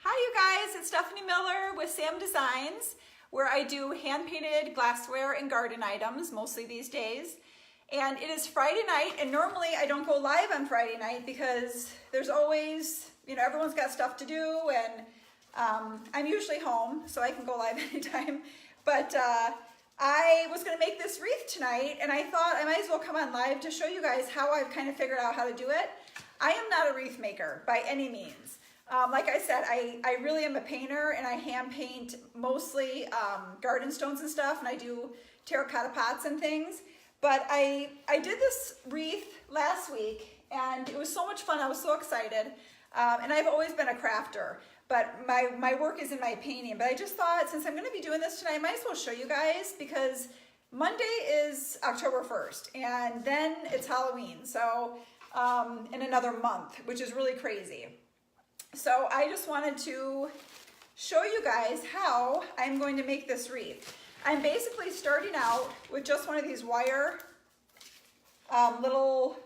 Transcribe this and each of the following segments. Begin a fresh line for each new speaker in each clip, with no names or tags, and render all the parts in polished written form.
Hi you guys, it's Stephanie Miller with Sam Designs, where I do hand-painted glassware and garden items, mostly these days. And it is Friday night, and normally I don't go live on Friday night because there's always, everyone's got stuff to do, and I'm usually home, so I can go live anytime. But I was gonna make this wreath tonight, and I thought I might as well come on live to show you guys how I've kind of figured out how to do it. I am not a wreath maker by any means. Like I said, I really am a painter, and I hand paint mostly garden stones and stuff, and I do terracotta pots and things. But I did this wreath last week, and it was so much fun. I was so excited. And I've always been a crafter, but my work is in my painting. But I just thought, since I'm going to be doing this tonight, I might as well show you guys, because Monday is October 1st, and then it's Halloween, so in another month, which is really crazy. So I just wanted to show you guys how I'm going to make this wreath. I'm basically starting out with just one of these wire little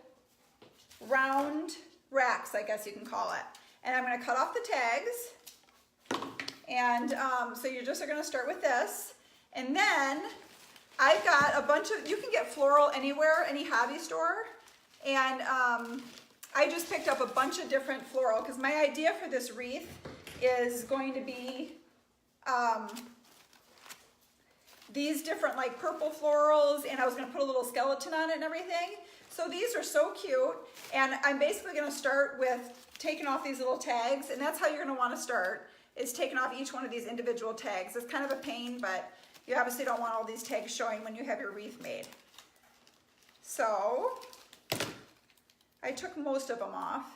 round racks, I guess you can call it. And I'm going to cut off the tags. And so you just are going to start with this. And then I've got a bunch of, you can get floral anywhere, any hobby store. And I just picked up a bunch of different floral, because my idea for this wreath is going to be these different like purple florals, and I was going to put a little skeleton on it and everything. So these are so cute, and I'm basically going to start with taking off these little tags, and that's how you're going to want to start, is taking off each one of these individual tags. It's kind of a pain, but you obviously don't want all these tags showing when you have your wreath made. So I took most of them off.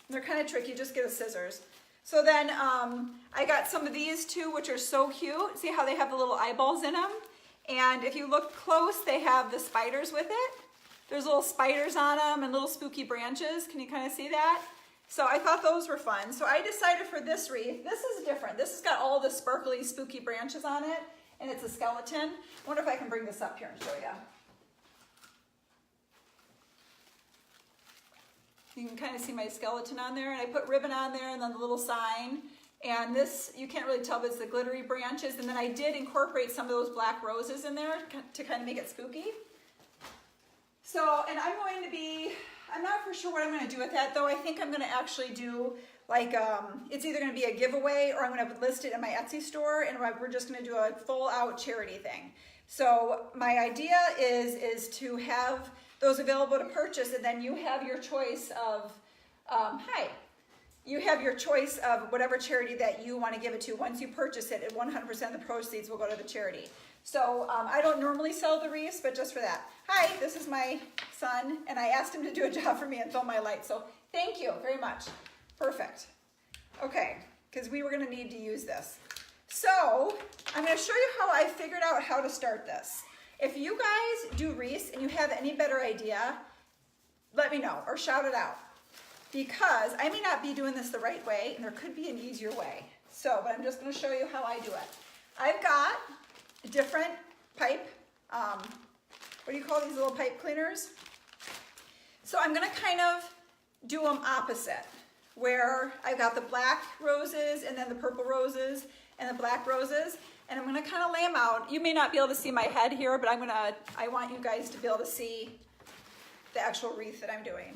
They're kind of tricky, just get a scissors. So then I got some of these too, which are so cute. See how they have the little eyeballs in them? And if you look close, they have the spiders with it. There's little spiders on them and little spooky branches. Can you kind of see that? So I thought those were fun. So I decided for this wreath, this is different. This has got all the sparkly, spooky branches on it, and it's a skeleton. I wonder if I can bring this up here and show you. You can kind of see my skeleton on there, and I put ribbon on there and then the little sign. And this, you can't really tell, but it's the glittery branches. And then I did incorporate some of those black roses in there to kind of make it spooky. So, and I'm going to be, I'm not for sure what I'm going to do with that, though. I think I'm going to actually do like, it's either going to be a giveaway, or I'm going to list it in my Etsy store, and we're just going to do a full out charity thing. So my idea is to have those available to purchase, and then you have your choice of, you have your choice of whatever charity that you want to give it to. Once you purchase it, 100% of the proceeds will go to the charity. So I don't normally sell the wreaths, but just for that. Hi, this is my son, and I asked him to do a job for me and film my light, so thank you very much. Perfect. Okay, because we were going to need to use this. So I'm going to show you how I figured out how to start this. If you guys do wreaths and you have any better idea, let me know or shout it out, because I may not be doing this the right way, and there could be an easier way. So, but I'm just going to show you how I do it. I've got a different pipe, what do you call these little pipe cleaners? So I'm going to kind of do them opposite, where I've got the black roses and then the purple roses and the black roses. And I'm going to kind of lay them out. You may not be able to see my head here, but I want you guys to be able to see the actual wreath that I'm doing.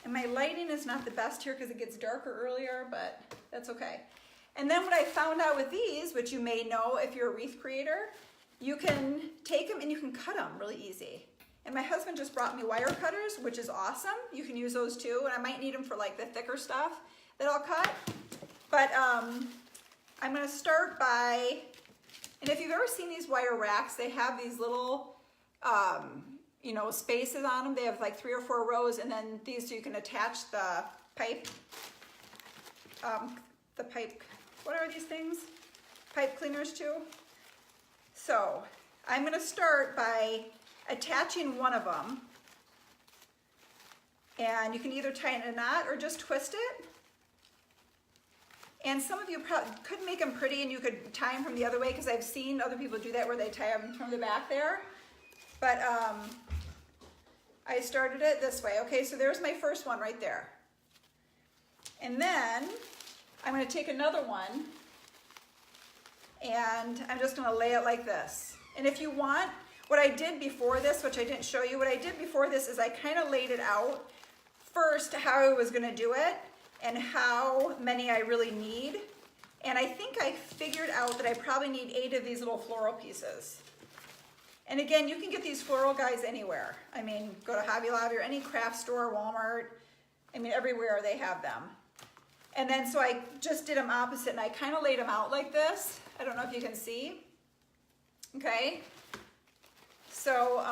And my lighting is not the best here because it gets darker earlier, but that's okay. And then what I found out with these, which you may know if you're a wreath creator, you can take them and you can cut them really easy. And my husband just brought me wire cutters, which is awesome. You can use those too, and I might need them for like the thicker stuff that I'll cut. But I'm going to start by, and if you've ever seen these wire racks, they have these little, spaces on them. They have like 3 or 4 rows, and then these, so you can attach the pipe, what are these things? Pipe cleaners too. So I'm going to start by attaching one of them, and you can either tie it in a knot or just twist it. And some of you could make them pretty, and you could tie them from the other way, because I've seen other people do that where they tie them from the back there. But I started it this way. Okay, so there's my first one right there. And then I'm going to take another one and I'm just going to lay it like this. And if you want, what I did before this, which I didn't show you, what I did before this is I kind of laid it out first how I was going to do it and how many I really need. And I think I figured out that I probably need 8 of these little floral pieces. And again, you can get these floral guys anywhere. I mean, go to Hobby Lobby or any craft store, Walmart. I mean, everywhere they have them. And then so I just did them opposite and I kind of laid them out like this. I don't know if you can see. Okay. So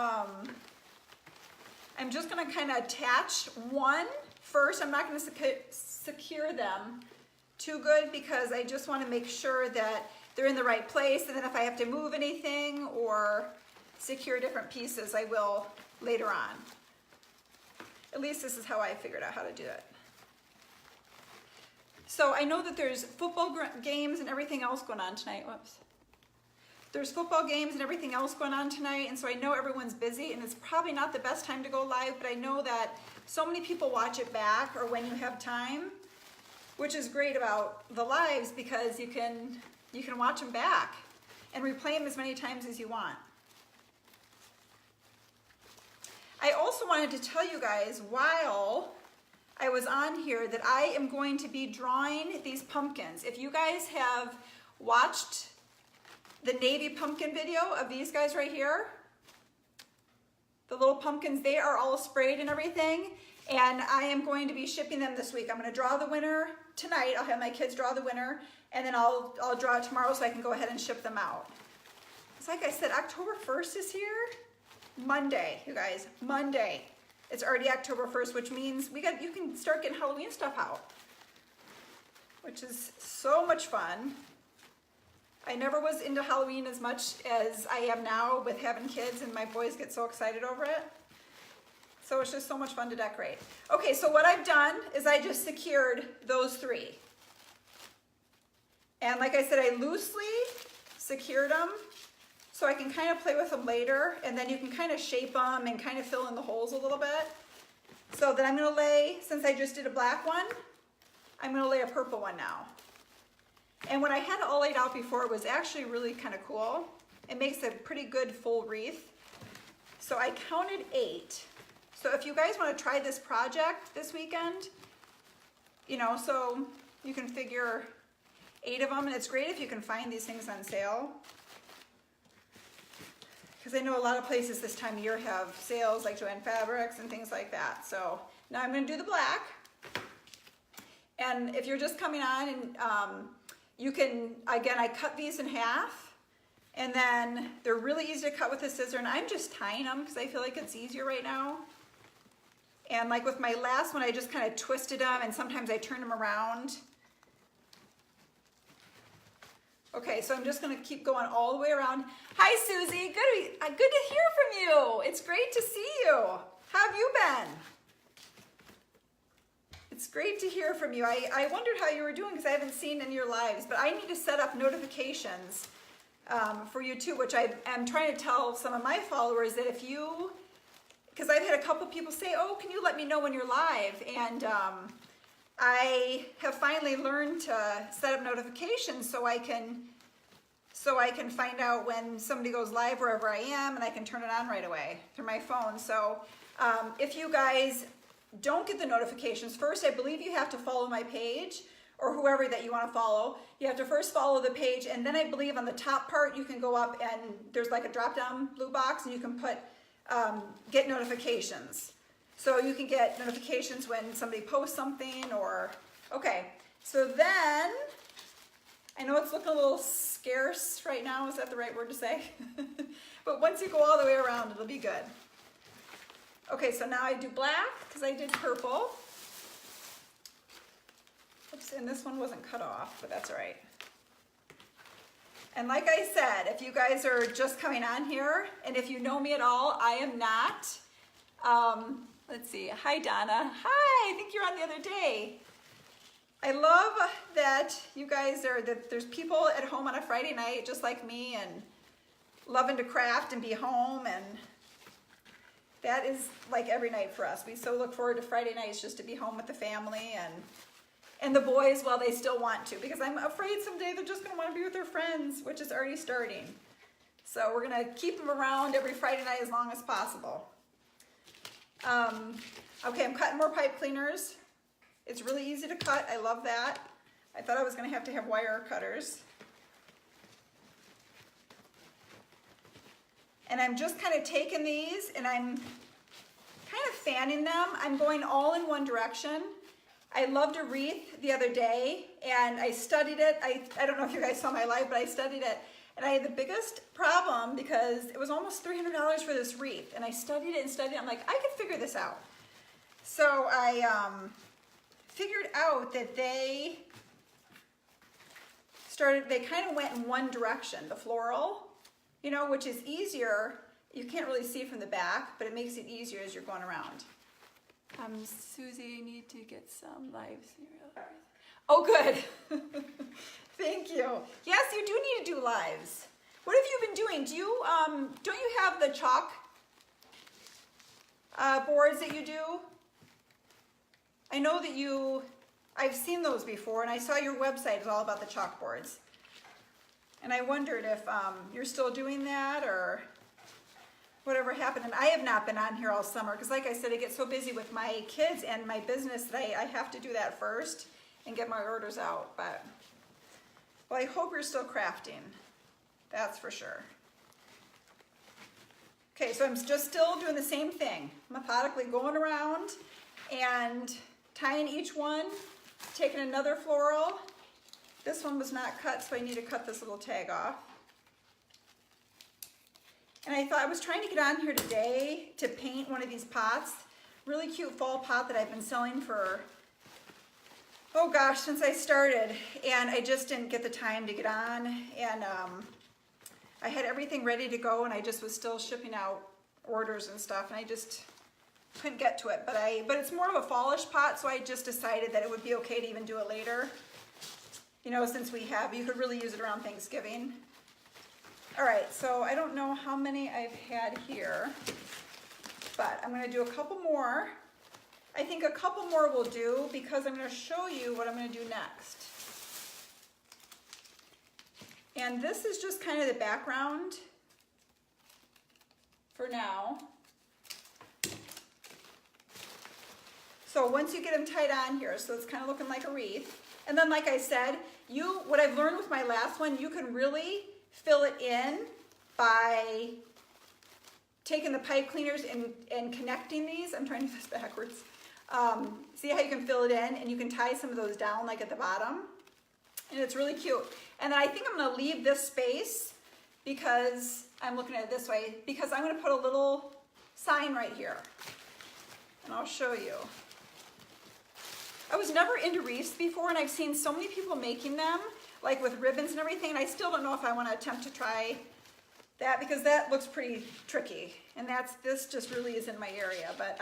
I'm just going to kind of attach one first. I'm not going to secure them too good because I just want to make sure that they're in the right place. And then if I have to move anything or secure different pieces, I will later on. At least this is how I figured out how to do it. So I know that there's football games and everything else going on tonight. Whoops. There's football games and everything else going on tonight, and so I know everyone's busy, and it's probably not the best time to go live, but I know that so many people watch it back or when you have time, which is great about the lives because you can watch them back and replay them as many times as you want. I also wanted to tell you guys while I was on here that I am going to be drawing these pumpkins. If you guys have watched the navy pumpkin video of these guys right here, the little pumpkins, they are all sprayed and everything, and I am going to be shipping them this week. I'm going to draw the winner tonight. I'll have my kids draw the winner, and then I'll draw it tomorrow so I can go ahead and ship them out. It's like I said, October 1st is here. Monday, you guys, Monday. It's already October 1st, which means you can start getting Halloween stuff out, which is so much fun. I never was into Halloween as much as I am now with having kids, and my boys get so excited over it. So it's just so much fun to decorate. Okay, so what I've done is I just secured those 3. And like I said, I loosely secured them so I can kind of play with them later, and then you can kind of shape them and kind of fill in the holes a little bit. So then I'm going to lay, since I just did a black one, I'm going to lay a purple one now. And when I had it all laid out before, it was actually really kind of cool. It makes a pretty good full wreath. So I counted 8. So if you guys want to try this project this weekend, you know, so you can figure 8 of them. And it's great if you can find these things on sale. Because I know a lot of places this time of year have sales like Joann Fabrics and things like that. So now I'm going to do the black. And if you're just coming on, and you can, again, I cut these in half, and then they're really easy to cut with a scissor, and I'm just tying them because I feel like it's easier right now. And like with my last one, I just kind of twisted them, and sometimes I turn them around. Okay, so I'm just going to keep going all the way around. Hi, Susie. Good to hear from you. It's great to see you. How have you been? It's great to hear from you. I wondered how you were doing because I haven't seen any of your lives, but I need to set up notifications for you too, which I'm trying to tell some of my followers that if you, because I've had a couple people say, oh, can you let me know when you're live? And I have finally learned to set up notifications so I can find out when somebody goes live wherever I am, and I can turn it on right away through my phone. So if you guys don't get the notifications, first I believe you have to follow my page, or whoever that you want to follow. You have to first follow the page, and then I believe on the top part you can go up and there's like a drop down blue box, and you can put get notifications. So you can get notifications when somebody posts something, or okay. So then I know it's looking a little scarce right now, is that the right word to say? But once you go all the way around, it'll be good. Okay, so now I do black because I did purple. Oops, and this one wasn't cut off, but that's all right. And like I said, if you guys are just coming on here, and if you know me at all, I am not. Let's see. Hi, Donna. Hi, I think you're on the other day. I love that you guys that there's people at home on a Friday night just like me and loving to craft and be home, and that is like every night for us. We so look forward to Friday nights just to be home with the family and And the boys, well, they still want to, because I'm afraid someday they're just gonna wanna be with their friends, which is already starting. So we're gonna keep them around every Friday night as long as possible. Okay, I'm cutting more pipe cleaners. It's really easy to cut, I love that. I thought I was gonna have to have wire cutters. And I'm just kind of taking these and I'm kind of fanning them. I'm going all in one direction. I loved a wreath the other day and I studied it. I don't know if you guys saw my live, but I studied it. And I had the biggest problem because it was almost $300 for this wreath. And I studied it and studied it. I'm like, I could figure this out. So I figured out that they kind of went in one direction, the floral, you know, which is easier. You can't really see from the back, but it makes it easier as you're going around. Susie, I need to get some lives. Oh, good. Thank you. Yes, you do need to do lives. What have you been doing? Do you, don't you have the chalk boards that you do? I know that I've seen those before, and I saw your website is all about the chalkboards. And I wondered if you're still doing that or whatever happened. And I have not been on here all summer because, like I said, I get so busy with my kids and my business that I have to do that first and get my orders out. But, well, I hope you're still crafting. That's for sure. Okay, so I'm just still doing the same thing. Methodically going around and tying each one, taking another floral. This one was not cut, so I need to cut this little tag off. And I was trying to get on here today to paint one of these pots. Really cute fall pot that I've been selling for, oh gosh, since I started. And I just didn't get the time to get on. And I had everything ready to go and I just was still shipping out orders and stuff. And I just couldn't get to it. But it's more of a fallish pot, so I just decided that it would be okay to even do it later. You know, since you could really use it around Thanksgiving. All right, so I don't know how many I've had here, but I'm gonna do a couple more. I think a couple more will do because I'm gonna show you what I'm gonna do next. And this is just kind of the background for now. So once you get them tied on here, so it's kind of looking like a wreath. And then, like I said, what I've learned with my last one, you can really fill it in by taking the pipe cleaners and connecting these. I'm trying to do this backwards. See how you can fill it in and you can tie some of those down like at the bottom. And it's really cute. And then I think I'm gonna leave this space because I'm looking at it this way, because I'm gonna put a little sign right here. And I'll show you. I was never into wreaths before, and I've seen so many people making them, like with ribbons and everything, and I still don't know if I want to attempt to try that because that looks pretty tricky, and this just really is in my area. But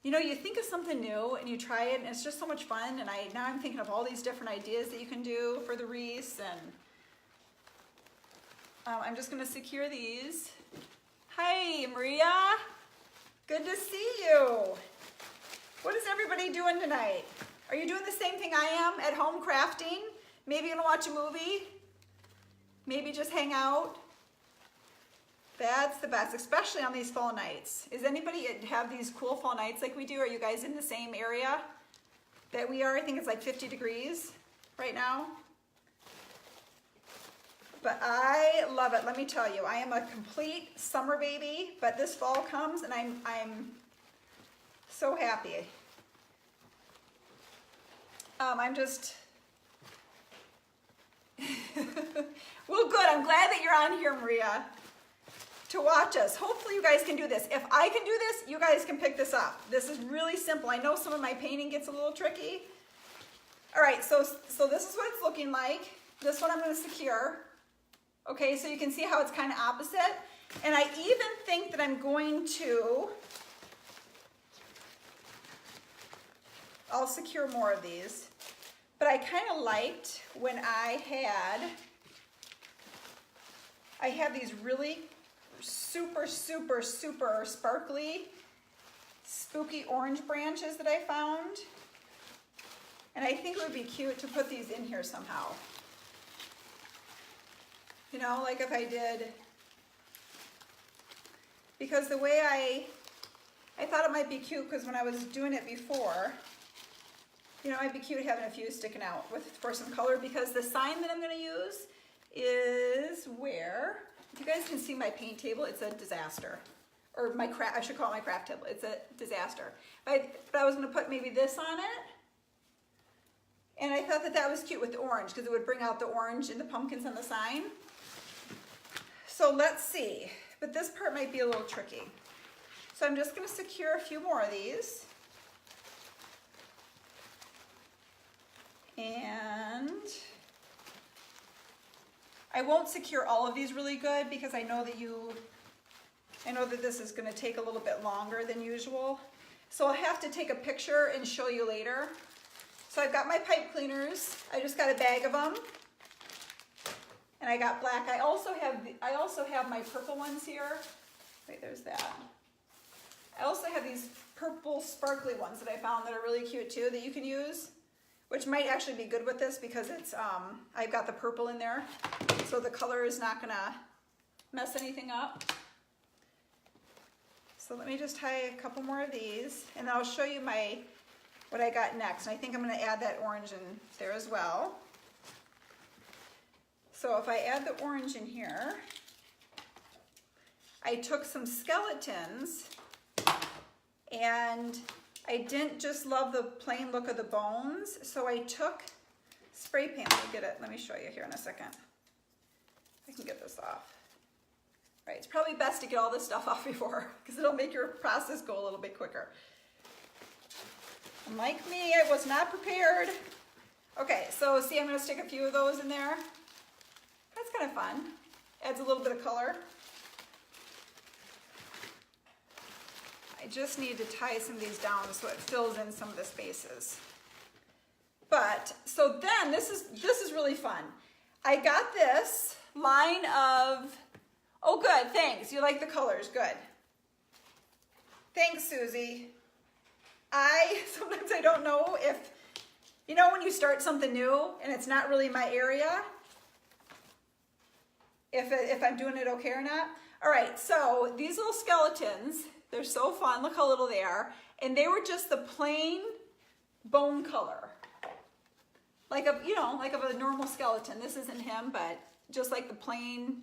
you know, you think of something new and you try it, and it's just so much fun. And now I'm thinking of all these different ideas that you can do for the wreaths, and I'm just going to secure these. Hi, Maria. Good to see you. What is everybody doing tonight? Are you doing the same thing I am at home crafting? Maybe you're gonna watch a movie? Maybe just hang out? That's the best, especially on these fall nights. Is anybody have these cool fall nights like we do? Are you guys in the same area that we are? I think it's like 50 degrees right now. But I love it, let me tell you. I am a complete summer baby, but this fall comes and I'm so happy. I'm just, well, good. I'm glad that you're on here, Maria, to watch us. Hopefully you guys can do this. If I can do this, you guys can pick this up. This is really simple. I know some of my painting gets a little tricky. All right, so this is what it's looking like. This one I'm going to secure. Okay, so you can see how it's kind of opposite. And I even think that I'm going to, I'll secure more of these. But I kind of liked when I have these really super, super, super sparkly, spooky orange branches that I found. And I think it would be cute to put these in here somehow. You know, like if I did, because the way I thought it might be cute because when I was doing it before, you know, it'd be cute having a few sticking out for some color, because the sign that I'm going to use is where, if you guys can see my paint table, it's a disaster. Or my craft, I should call it my craft table. It's a disaster. But I was going to put maybe this on it. And I thought that that was cute with the orange because it would bring out the orange and the pumpkins on the sign. So let's see. But this part might be a little tricky. So I'm just going to secure a few more of these. And I won't secure all of these really good because I know that this is going to take a little bit longer than usual. So I'll have to take a picture and show you later. So I've got my pipe cleaners. I just got a bag of them. And I got black. I also have my purple ones here. Wait, there's that. I also have these purple sparkly ones that I found that are really cute too that you can use, which might actually be good with this because it's I've got the purple in there. So the color is not gonna mess anything up. So let me just tie a couple more of these and then I'll show you what I got next. And I think I'm gonna add that orange in there as well. So if I add the orange in here, I took some skeletons and I didn't just love the plain look of the bones. So I took spray paint. Let me show you here in a second. I can get this off. Right, it's probably best to get all this stuff off before because it'll make your process go a little bit quicker. And like me, I was not prepared. Okay, so see, I'm going to stick a few of those in there. That's kind of fun. Adds a little bit of color. I just need to tie some of these down so it fills in some of the spaces. But, so then, this is really fun. I got this line of, oh good, thanks. You like the colors, good. Thanks, Susie. Sometimes I don't know if, you know when you start something new and it's not really my area, if I'm doing it okay or not. All right, so these little skeletons, they're so fun. Look how little they are. And they were just the plain bone color. Like of a normal skeleton. This isn't him, but just like the plain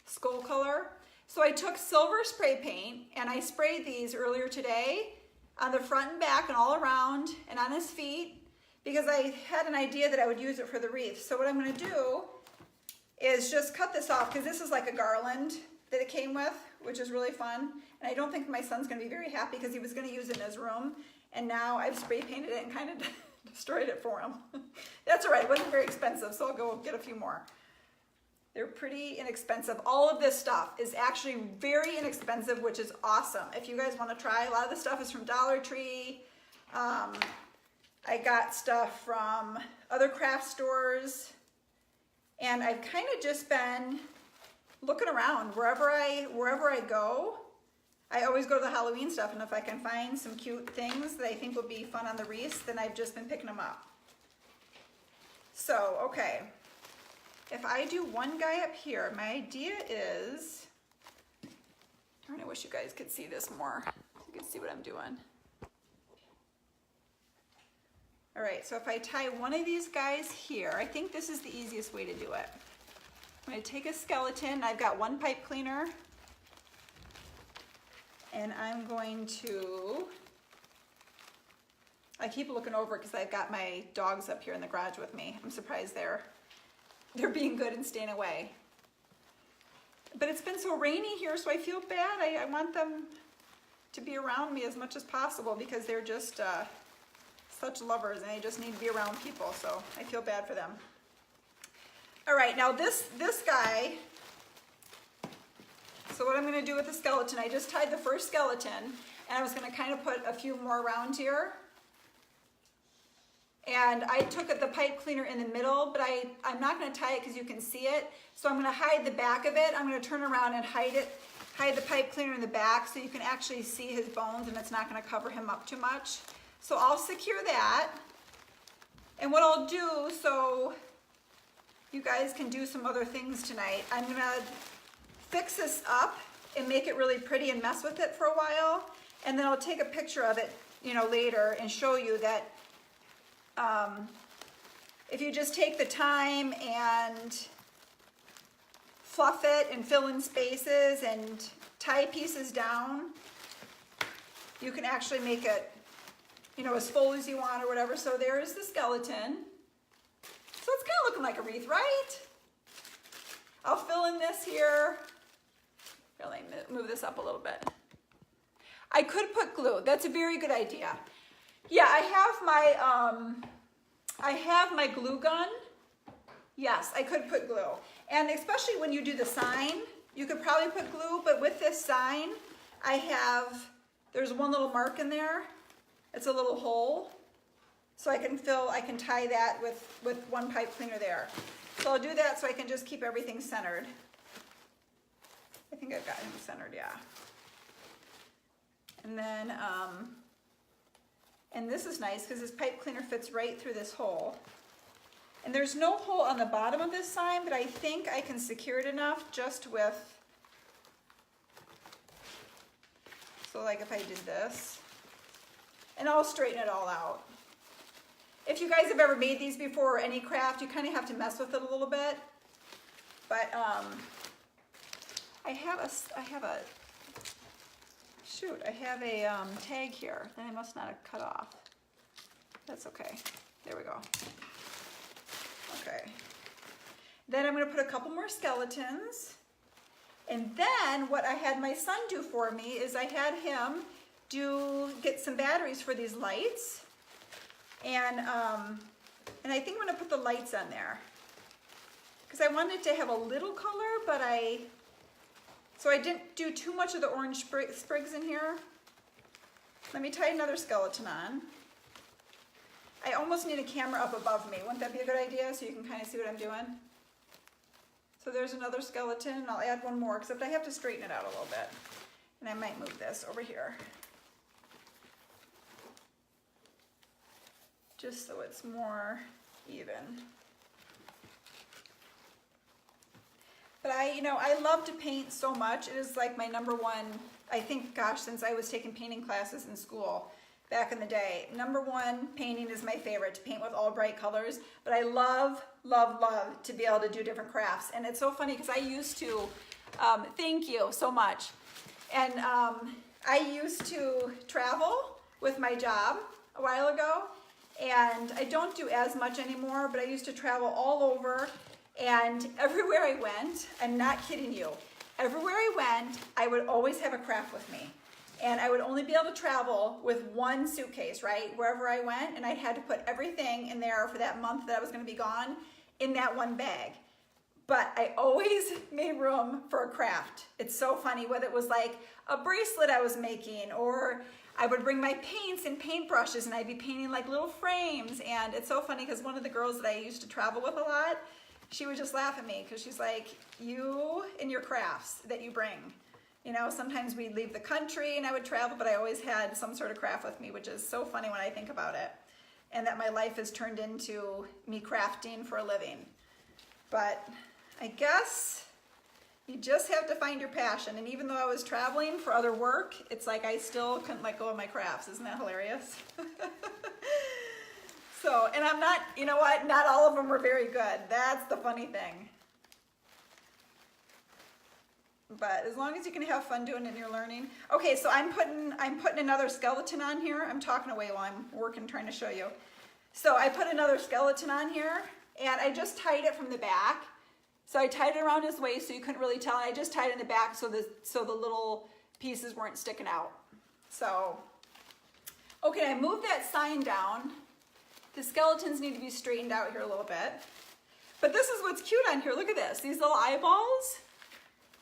skull color. So I took silver spray paint and I sprayed these earlier today on the front and back and all around and on his feet because I had an idea that I would use it for the wreath. So what I'm going to do is just cut this off because this is like a garland that it came with, which is really fun. And I don't think my son's going to be very happy because he was going to use it in his room. And now I've spray painted it and kind of destroyed it for him. That's all right. It wasn't very expensive, so I'll go get a few more. They're pretty inexpensive. All of this stuff is actually very inexpensive, which is awesome. If you guys want to try, a lot of the stuff is from Dollar Tree. I got stuff from other craft stores. And I've kind of just been looking around wherever I go. I always go to the Halloween stuff, and if I can find some cute things that I think will be fun on the wreaths, then I've just been picking them up. So, okay. If I do one guy up here, my idea is, I wish you guys could see this more. You can see what I'm doing. All right, so if I tie one of these guys here, I think this is the easiest way to do it. I'm going to take a skeleton. I've got one pipe cleaner. And I'm going to, I keep looking over because I've got my dogs up here in the garage with me. I'm surprised they're being good and staying away. But it's been so rainy here, so I feel bad. I want them to be around me as much as possible because they're just such lovers and they just need to be around people, so I feel bad for them. All right, now this guy, so what I'm going to do with the skeleton, I just tied the first skeleton and I was going to kind of put a few more around here. And I took the pipe cleaner in the middle, but I'm not going to tie it because you can see it. So I'm going to hide the back of it. I'm going to turn around and hide the pipe cleaner in the back so you can actually see his bones and it's not going to cover him up too much. So I'll secure that. And what I'll do, so you guys can do some other things tonight, I'm gonna fix this up and make it really pretty and mess with it for a while. And then I'll take a picture of it, you know, later and show you that if you just take the time and fluff it and fill in spaces and tie pieces down, you can actually make it, you know, as full as you want or whatever. So there's the skeleton. So it's kind of looking like a wreath, right? I'll fill in this here. Really move this up a little bit. I could put glue. That's a very good idea. Yeah, I have my glue gun. Yes, I could put glue. And especially when you do the sign, you could probably put glue, but with this sign, there's one little mark in there. It's a little hole. So I can tie that with one pipe cleaner there. So I'll do that so I can just keep everything centered. I think I've got him centered, yeah. And then, and this is nice because this pipe cleaner fits right through this hole. And there's no hole on the bottom of this sign, but I think I can secure it enough just with, so like if I did this, and I'll straighten it all out. If you guys have ever made these before or any craft, you kind of have to mess with it a little bit. But I have a tag here that I must not have cut off. That's okay. There we go. Okay. Then I'm going to put a couple more skeletons. And then what I had my son do for me is I had him get some batteries for these lights. And I think I'm going to put the lights on there. Because I wanted to have a little color, so I didn't do too much of the orange sprigs in here. Let me tie another skeleton on. I almost need a camera up above me. Wouldn't that be a good idea so you can kind of see what I'm doing? So there's another skeleton. I'll add one more, except I have to straighten it out a little bit. And I might move this over here. Just so it's more even. But I love to paint so much. It is like my number one, I think, gosh, since I was taking painting classes in school back in the day. Number one, painting is my favorite, to paint with all bright colors. But I love, love, love to be able to do different crafts. And it's so funny because I used to, thank you so much. And I used to travel with my job a while ago. And I don't do as much anymore, but I used to travel all over. And everywhere I went, I'm not kidding you, everywhere I went, I would always have a craft with me. And I would only be able to travel with one suitcase, right? Wherever I went, and I had to put everything in there for that month that I was gonna be gone in that one bag. But I always made room for a craft. It's so funny, whether it was like a bracelet I was making, or I would bring my paints and paintbrushes and I'd be painting like little frames. And it's so funny because one of the girls that I used to travel with a lot, she would just laugh at me because she's like, you and your crafts that you bring. You know, sometimes we'd leave the country and I would travel, but I always had some sort of craft with me, which is so funny when I think about it. And that my life has turned into me crafting for a living. But I guess you just have to find your passion. And even though I was traveling for other work, it's like I still couldn't let go of my crafts. Isn't that hilarious? So, and I'm not, you know what, not all of them were very good. That's the funny thing. But as long as you can have fun doing it and you're learning. Okay, so I'm putting another skeleton on here. I'm talking away while I'm working, trying to show you. So I put another skeleton on here, and I just tied it from the back. So I tied it around his waist so you couldn't really tell. And I just tied it in the back so the little pieces weren't sticking out. So, okay, I moved that sign down. The skeletons need to be straightened out here a little bit. But this is what's cute on here. Look at this. These little eyeballs.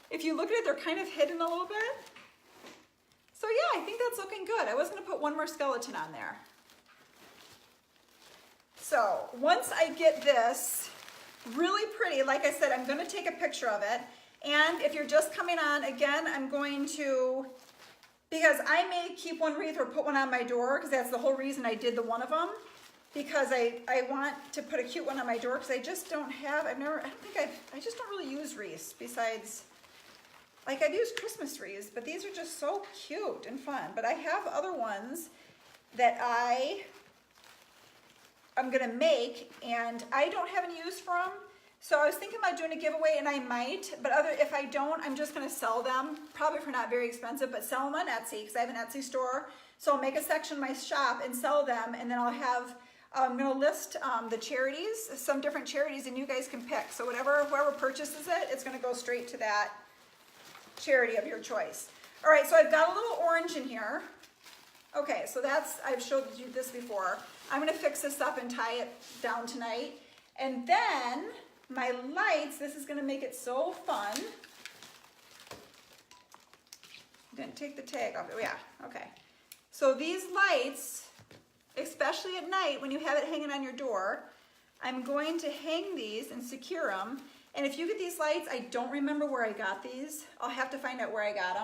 If you look at it, they're kind of hidden a little bit. So yeah, I think that's looking good. I was going to put one more skeleton on there. So once I get this really pretty, like I said, I'm going to take a picture of it. And if you're just coming on, again, I'm going to, because I may keep one wreath or put one on my door, because that's the whole reason I did the one of them. because I want to put a cute one on my door because I just don't have, I just don't really use wreaths besides, like I've used Christmas wreaths, but these are just so cute and fun. But I have other ones that I'm gonna make and I don't have any use for them. So I was thinking about doing a giveaway and I might, but if I don't, I'm just gonna sell them, probably for not very expensive, but sell them on Etsy because I have an Etsy store. So I'll make a section of my shop and sell them, and then I'll have, I'm gonna list the charities, some different charities, and you guys can pick. So whoever purchases it, it's gonna go straight to that charity of your choice. All right, so I've got a little orange in here. Okay, so I've showed you this before. I'm gonna fix this up and tie it down tonight. And then my lights, this is gonna make it so fun. Didn't take the tag off. Oh yeah, okay. So these lights, especially at night when you have it hanging on your door, I'm going to hang these and secure them. And if you get these lights, I don't remember where I got these. I'll have to find out where I got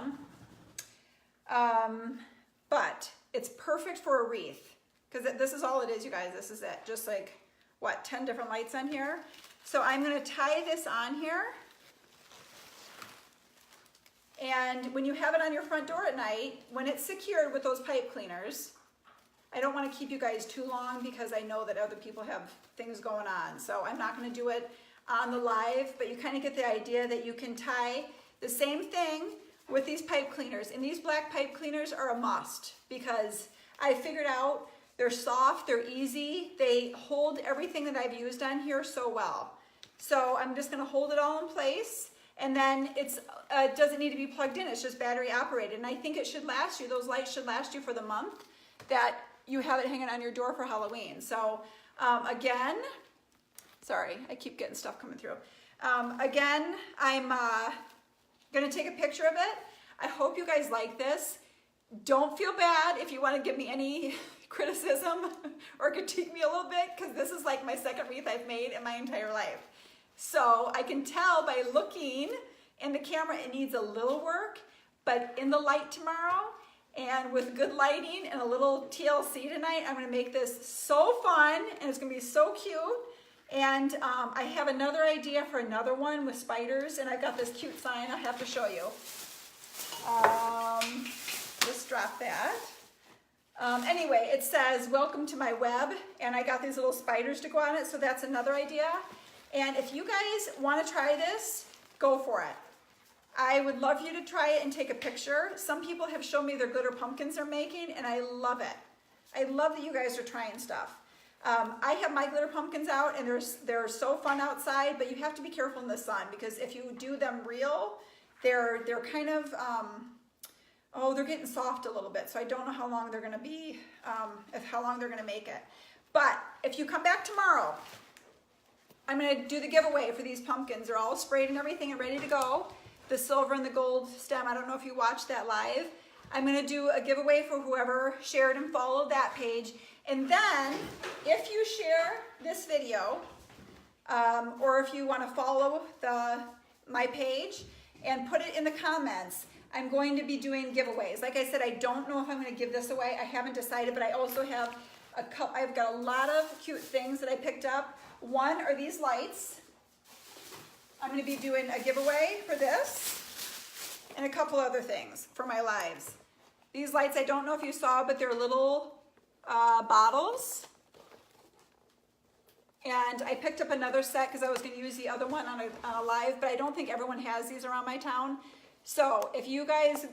them. But it's perfect for a wreath because this is all it is, you guys. This is it. Just like, what, 10 different lights on here. So I'm going to tie this on here. And when you have it on your front door at night, when it's secured with those pipe cleaners, I don't want to keep you guys too long because I know that other people have things going on. So I'm not going to do it on the live, but you kind of get the idea that you can tie the same thing with these pipe cleaners. And these black pipe cleaners are a must because I figured out they're soft, they're easy, they hold everything that I've used on here so well. So I'm just going to hold it all in place. And then it doesn't need to be plugged in, it's just battery operated. And I think it should last you, those lights should last you for the month that you have it hanging on your door for Halloween. So again, sorry, I keep getting stuff coming through. Again, I'm gonna take a picture of it. I hope you guys like this. Don't feel bad if you wanna give me any criticism or critique me a little bit, because this is like my second wreath I've made in my entire life. So I can tell by looking in the camera it needs a little work, but in the light tomorrow and with good lighting and a little TLC tonight, I'm gonna make this so fun and it's gonna be so cute. And I have another idea for another one with spiders, and I've got this cute sign I'll have to show you. Just drop that. Anyway, it says, welcome to my web, and I got these little spiders to go on it, so that's another idea. And if you guys want to try this, go for it. I would love you to try it and take a picture. Some people have shown me their glitter pumpkins they're making, and I love it. I love that you guys are trying stuff. I have my glitter pumpkins out, and they're so fun outside, but you have to be careful in the sun, because if you do them real, they're kind of, they're getting soft a little bit, so I don't know how long they're going to be, how long they're going to make it. But if you come back tomorrow, I'm going to do the giveaway for these pumpkins. They're all sprayed and everything and ready to go. The silver and the gold stem, I don't know if you watched that live. I'm going to do a giveaway for whoever shared and followed that page. And then, if you share this video, or if you want to follow my page and put it in the comments, I'm going to be doing giveaways. Like I said, I don't know if I'm going to give this away. I haven't decided, but I also have I've got a lot of cute things that I picked up. One are these lights. I'm going to be doing a giveaway for this and a couple other things for my lives. These lights, I don't know if you saw, but they're little bottles. And I picked up another set because I was going to use the other one on a live, but I don't think everyone has these around my town. So if you guys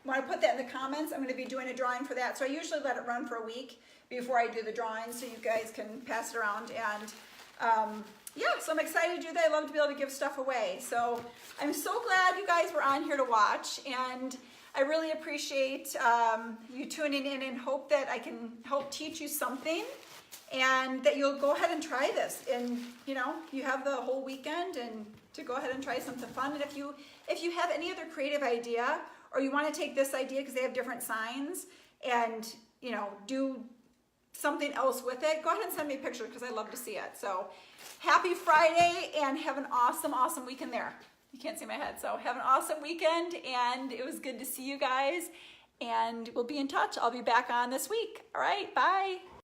want to put that in the comments, I'm going to be doing a drawing for that. So I usually let it run for a week before I do the drawing so you guys can pass it around. And yeah, so I'm excited to do that. I love to be able to give stuff away. So I'm so glad you guys were on here to watch, and I really appreciate you tuning in, and hope that I can help teach you something, and that you'll go ahead and try this. And you know, you have the whole weekend and to go ahead and try something fun. And if you have any other creative idea, or you want to take this idea because they have different signs and you know, do something else with it, go ahead and send me a picture because I love to see it. So happy Friday, and have an awesome, awesome weekend there. You can't see my head. So have an awesome weekend, and it was good to see you guys, and we'll be in touch. I'll be back on this week. All right, bye.